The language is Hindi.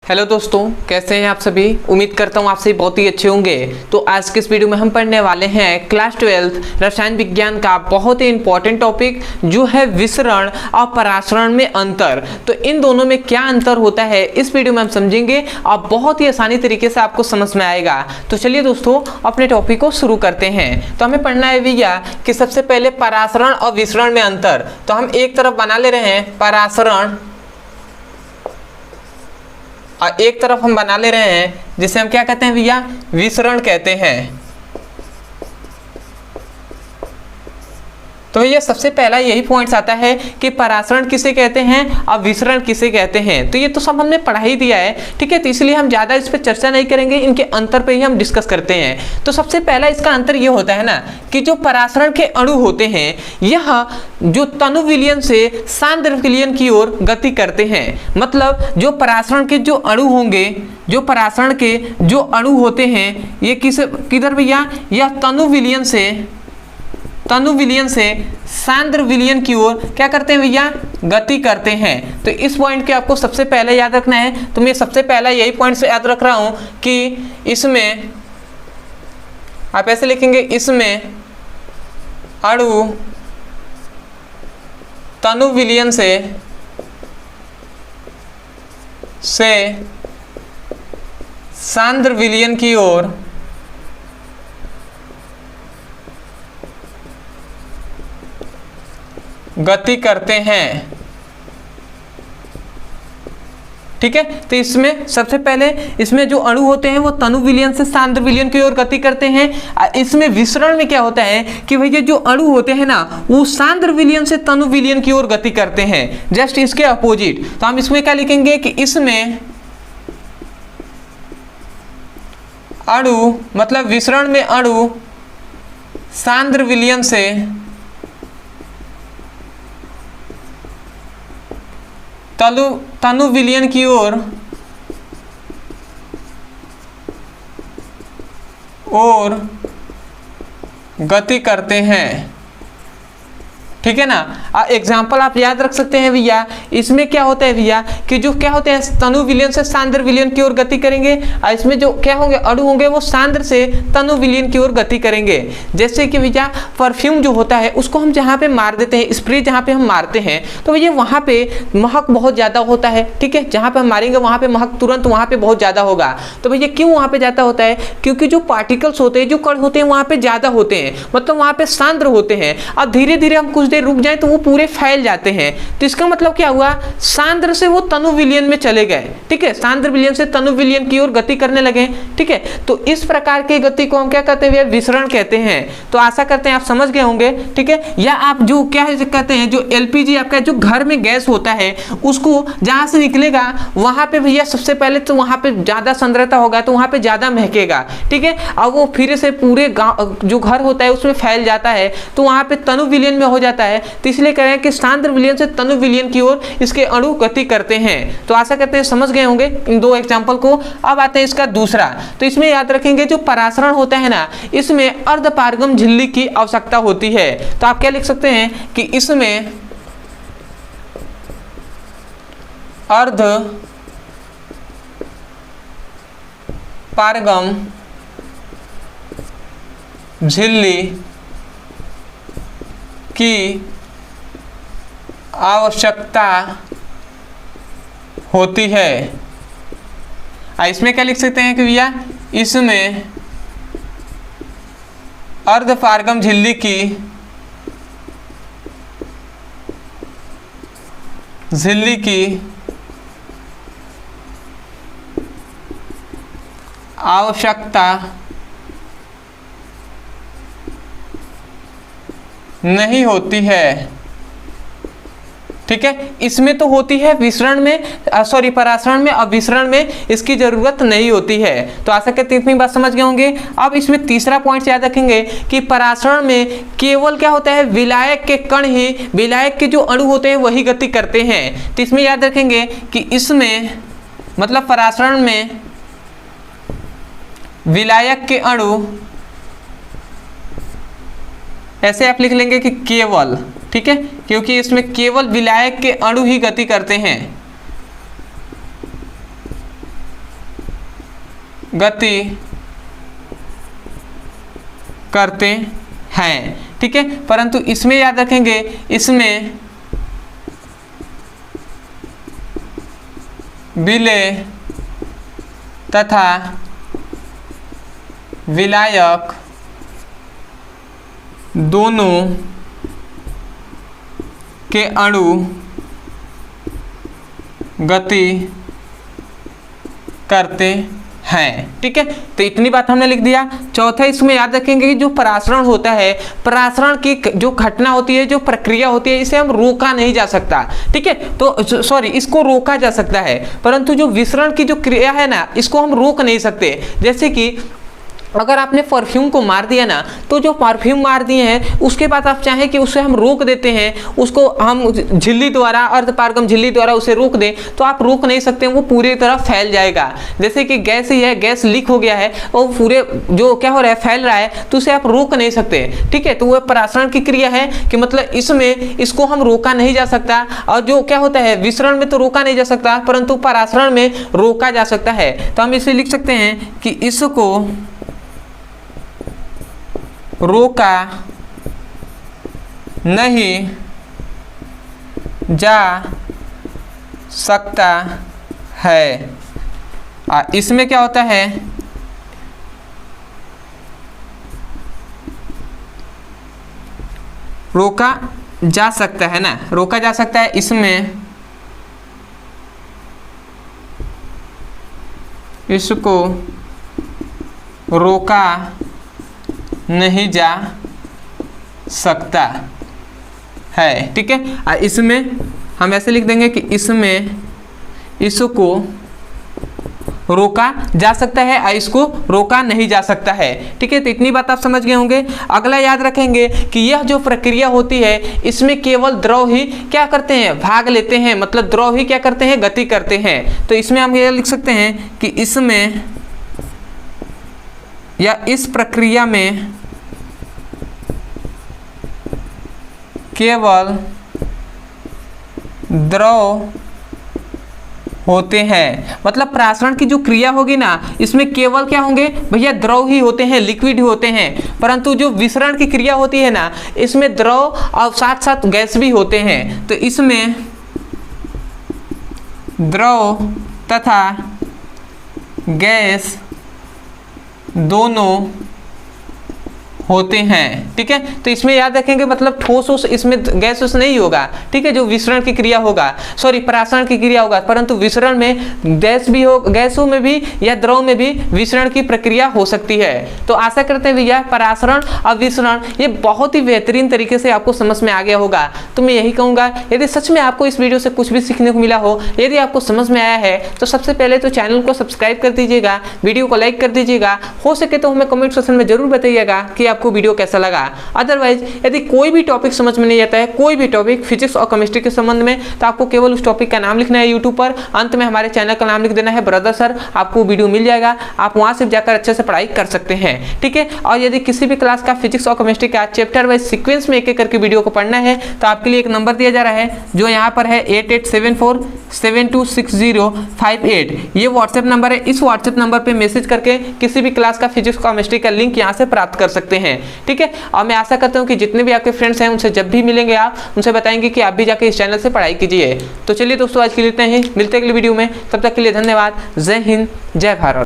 हेलो दोस्तों, कैसे हैं आप सभी। उम्मीद करता हूँ आप सभी बहुत ही अच्छे होंगे। तो आज के इस वीडियो में हम पढ़ने वाले हैं क्लास 12 रसायन विज्ञान का बहुत ही इंपॉर्टेंट टॉपिक जो है विसरण और परासरण में अंतर। तो इन दोनों में क्या अंतर होता है इस वीडियो में हम समझेंगे और बहुत ही आसानी तरीके से आपको समझ में आएगा। तो चलिए दोस्तों अपने टॉपिक को शुरू करते हैं। तो हमें पढ़ना है भैया कि सबसे पहले परासरण और विसरण में अंतर। तो हम एक तरफ बना ले रहे हैं परासरण और एक तरफ हम बना ले रहे हैं जिसे हम क्या कहते हैं भैया, विसरण कहते हैं। तो ये सबसे पहला यही पॉइंट्स आता है कि परासरण किसे कहते हैं और विसरण किसे कहते हैं। तो ये तो सब हमने पढ़ा ही दिया है, ठीक है। तो इसलिए हम ज़्यादा इस पर चर्चा नहीं करेंगे, इनके अंतर पे ही हम डिस्कस करते हैं। तो सबसे पहला इसका अंतर ये होता है ना कि जो परासरण के अणु होते हैं यह जो तनु विलयन से सांद्र विलयन की ओर गति करते हैं। मतलब जो परासरण के जो अणु होंगे, जो परासरण के जो अणु होते हैं ये किधर भैया, यह तनु विलयन से सांद्र विलयन की ओर क्या करते हैं भैया, गति करते हैं। तो इस पॉइंट के आपको सबसे पहले याद रखना है। तो मैं सबसे पहला यही पॉइंट से याद रख रहा हूं कि इसमें आप ऐसे लिखेंगे, इसमें अणु तनु विलयन से सांद्र विलयन की ओर गति करते हैं, ठीक है। तो इसमें सबसे पहले इसमें जो अणु होते हैं वो तनु विलयन से सांद्र विलयन की ओर गति करते हैं। इसमें विसरण में क्या होता है कि भैया जो अणु होते हैं ना वो सांद्र विलयन से तनु विलयन की ओर गति करते हैं, जस्ट इसके अपोजिट। तो हम इसमें क्या लिखेंगे कि इसमें अणु मतलब विसरण में अणु सांद्र विलयन से तनु विलयन की ओर गति करते हैं, ठीक है ना। एग्जाम्पल आप याद रख सकते हैं भैया। इसमें क्या होता है भैया कि जो क्या होते हैं तनु विलयन से सांद्र विलयन की ओर गति करेंगे और इसमें जो क्या होंगे अणु होंगे वो सांद्र से तनु विलयन की ओर गति करेंगे। जैसे कि भैया परफ्यूम जो होता है उसको हम जहाँ पे मार देते हैं, स्प्रे जहाँ पे हम मारते हैं तो भैया वहाँ पे महक बहुत ज़्यादा होता है, ठीक है। जहाँ पे हम मारेंगे वहाँ पे महक तुरंत वहाँ पे बहुत ज़्यादा होगा। तो भैया क्यों वहाँ पे ज़्यादा होता है, क्योंकि जो पार्टिकल्स होते हैं, जो कण होते हैं वहाँ पे ज़्यादा होते हैं, मतलब वहाँ पे सांद्र होते हैं। और धीरे धीरे हम कुछ देर रुक जाए तो वो पूरे फैल जाते हैं। तो इसका मतलब क्या हुआ, सांद्र से वो तनु विलयन में चले गए, ठीक है। सांद्र विलयन से तनु विलयन की ओर गति करने लगे, ठीक है। तो इस प्रकार की गति को हम क्या कहते हैं, विसरण कहते हैं। तो आशा करते हैं आप समझ गए होंगे, ठीक है। या आप जो क्या कहते हैं, जो एलपीजी आपका जो घर में गैस होता है उसको जहां से निकलेगा वहां पे भैया सबसे पहले तो वहां पे ज्यादा सांद्रता होगा तो वहां पे ज्यादा महकेगा, ठीक है। और वो फिर से पूरे गांव जो घर होता है उसमें फैल जाता है तो वहां पे तनु विलयन में हो जाता है। तो इसलिए कह रहे हैं कि सांद्र विलयन से तनु विलयन की ओर इसके अणु गति करते हैं। तो आशा करते हैं समझ गए होंगे इन दो एग्जांपल को। अब आते हैं इसका दूसरा। तो इसमें याद रखेंगे जो परासरण होता है ना इसमें अर्धपारगम झिल्ली की आवश्यकता होती है। तो आप क्या लिख सकते हैं कि इसमें अर्धपारगम झिल्ली की आवश्यकता होती है। इसमें क्या लिख सकते हैं कि भैया इसमें अर्धपारगम झिल्ली की आवश्यकता नहीं होती है, ठीक है। इसमें तो होती है विसरण में, परासरण में, और विसरण में इसकी जरूरत नहीं होती है। तो आशा करते हैं इतनी बात समझ गए होंगे। अब इसमें तीसरा पॉइंट याद रखेंगे कि परासरण में केवल क्या होता है, विलायक के कण ही, विलायक के जो अणु होते हैं वही गति करते हैं। तो इसमें याद रखेंगे कि इसमें मतलब परासरण में विलायक के अणु ऐसे आप लिख लेंगे कि केवल, ठीक है, क्योंकि इसमें केवल विलायक के अणु ही गति करते हैं। गति करते हैं, ठीक है। परंतु इसमें याद रखेंगे, इसमें विलेय तथा विलायक दोनों के अणु गति करते हैं, ठीक है। तो इतनी बात हमने लिख दिया। चौथा इसमें याद रखेंगे कि जो परासरण होता है, परासरण की जो घटना होती है, जो प्रक्रिया होती है, इसे हम रोका नहीं जा सकता, ठीक है। तो सॉरी, इसको रोका जा सकता है, परंतु जो विसरण की जो क्रिया है ना, इसको हम रोक नहीं सकते। जैसे कि अगर आपने परफ्यूम को मार दिया ना, तो जो परफ्यूम मार दिए हैं उसके बाद आप चाहें कि उसे हम रोक देते हैं, उसको हम झिल्ली द्वारा, अर्धपारगम झिल्ली द्वारा उसे रोक दें, तो आप रोक नहीं सकते, वो पूरी तरह फैल जाएगा। जैसे कि गैस ही है, गैस लीक हो गया है और पूरे जो क्या हो रहा है, फैल रहा है, तो उसे आप रोक नहीं सकते, ठीक है। तो वह परासरण की क्रिया है कि मतलब इसमें इसको हम रोका नहीं जा सकता। और जो क्या होता है, विसरण में तो रोका नहीं जा सकता, परंतु परासरण में रोका जा सकता है। तो हम इसे लिख सकते हैं कि इसको रोका नहीं जा सकता है। इसमें क्या होता है, रोका जा सकता है ना, रोका जा सकता है। इसमें इसको रोका नहीं जा सकता है, ठीक है। इसमें हम ऐसे लिख देंगे कि इसमें इसको रोका जा सकता है और इसको रोका नहीं जा सकता है, ठीक है। तो इतनी बात आप समझ गए होंगे। अगला याद रखेंगे कि यह जो प्रक्रिया होती है, इसमें केवल द्रव ही क्या करते हैं, भाग लेते हैं, मतलब द्रव ही क्या करते हैं, गति करते हैं। तो इसमें हम ये लिख सकते हैं कि इसमें या इस प्रक्रिया में केवल द्रव होते हैं। मतलब परासरण की जो क्रिया होगी ना, इसमें केवल क्या होंगे भैया, द्रव ही होते हैं, लिक्विड ही होते हैं। परंतु जो विसरण की क्रिया होती है ना, इसमें द्रव और साथ साथ गैस भी होते हैं। तो इसमें द्रव तथा गैस दोनों होते हैं, ठीक है। तो इसमें याद रखेंगे मतलब ठोस उस इसमें गैस उस नहीं होगा, ठीक है, जो विसरण की क्रिया होगा, सॉरी परासरण की क्रिया होगा, परंतु विसरण में गैस भी हो, गैसों में भी या द्रव में भी विसरण की प्रक्रिया हो सकती है। तो आशा करते हैं भैया परासरण और विसरण ये बहुत ही बेहतरीन तरीके से आपको समझ में आ गया होगा। तो मैं यही कहूँगा, यदि सच में आपको इस वीडियो से कुछ भी सीखने को मिला हो, यदि आपको समझ में आया है, तो सबसे पहले तो चैनल को सब्सक्राइब कर दीजिएगा, वीडियो को लाइक कर दीजिएगा, हो सके तो हमें कमेंट सेक्शन में जरूर बताइएगा कि आपको वीडियो कैसा लगा। अदरवाइज यदि कोई भी टॉपिक समझ में नहीं आता है, कोई भी टॉपिक फिजिक्स और केमिस्ट्री के संबंध में, तो आपको केवल उस टॉपिक का नाम लिखना है यूट्यूब पर, अंत में हमारे चैनल का नाम लिख देना है ब्रदर सर, आपको वीडियो मिल जाएगा, आप वहां से जाकर अच्छे से पढ़ाई कर सकते हैं, ठीक है। और यदि किसी भी क्लास का फिजिक्स और केमिस्ट्री का चैप्टर वाइज सीक्वेंस में एक एक करके वीडियो को पढ़ना है, तो आपके लिए एक नंबर दिया जा रहा है जो यहाँ पर है 8874726058। ये व्हाट्सएप नंबर है। इस व्हाट्सएप नंबर पर मैसेज करके किसी भी क्लास का फिजिक्स केमिस्ट्री का लिंक यहाँ से प्राप्त कर सकते हैं, ठीक है। और मैं आशा करता हूँ कि जितने भी आपके फ्रेंड्स हैं उनसे जब भी मिलेंगे आप उनसे बताएंगे कि आप भी जाके इस चैनल से पढ़ाई कीजिए। तो चलिए दोस्तों, आज के लिए इतना ही, मिलते हैं अगली वीडियो में, तब तक के लिए धन्यवाद। जय हिंद, जय भारत।